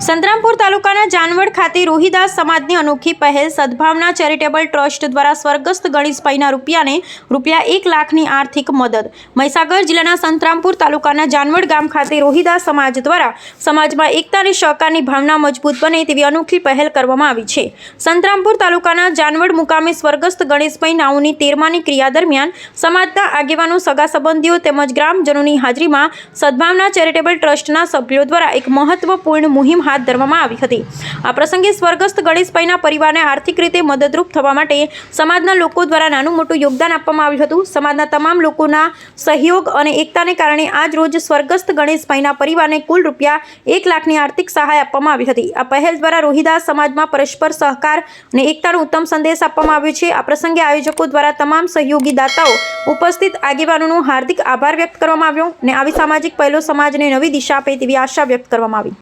સંતરામપુર તાલુકાના જાનવડ ખાતે રોહિદાસ સમાજની અનોખી પહેલ સદભાવના ચેરિટેબલ ટ્રસ્ટ દ્વારા સ્વર્ગસ્થ ગણેશભાઈના રૂપિયા 1 લાખની આર્થિક મદદ। મહીસાગર જિલ્લાના સંતરામપુર તાલુકાના જાનવડ ગામ ખાતે રોહિદાસ સમાજ દ્વારા સમાજમાં એકતા અને સહકારની ભાવના મજબૂત બને તેવી અનોખી પહેલ કરવામાં આવી છે। સંતરામપુર તાલુકાના જાનવડ મુકામે સ્વર્ગસ્થ ગણેશભાઈ નાઉની 13માની ક્રિયા દરમિયાન સમાજના આગેવાનો, સગા સંબંધીઓ તેમજ ગ્રામજનોની હાજરીમાં સદભાવના ચેરિટેબલ ટ્રસ્ટના સભ્યો દ્વારા એક મહત્વપૂર્ણ મુહિમ હાથ ધરવામાં આવી હતી। આ પ્રસંગે સ્વર્ગસ્થ ગણેશભાઈના પરિવારને આર્થિક રીતે મદદરૂપ થવા માટે સમાજના લોકો દ્વારા નાનું મોટું યોગદાન આપવામાં આવ્યું હતું। સમાજના તમામ લોકોના સહયોગ અને એકતાને કારણે આજ રોજ સ્વર્ગસ્થ ગણેશભાઈના પરિવારને કુલ રૂપિયા 1 લાખની આર્થિક સહાય આપવામાં આવી હતી। આ પહેલ દ્વારા રોહિદાસ સમાજમાં પરસ્પર સહકાર અને એકતાનો ઉત્તમ સંદેશ આપવામાં આવ્યો છે। આ પ્રસંગે આયોજકો દ્વારા તમામ સહયોગી દાતાઓ ઉપસ્થિત આગેવાનોનો હાર્દિક આભાર વ્યક્ત કરવામાં આવ્યો અને આવી સામાજિક પહેલો સમાજને નવી દિશા આપે તેવી આશા વ્યક્ત કરવામાં આવી।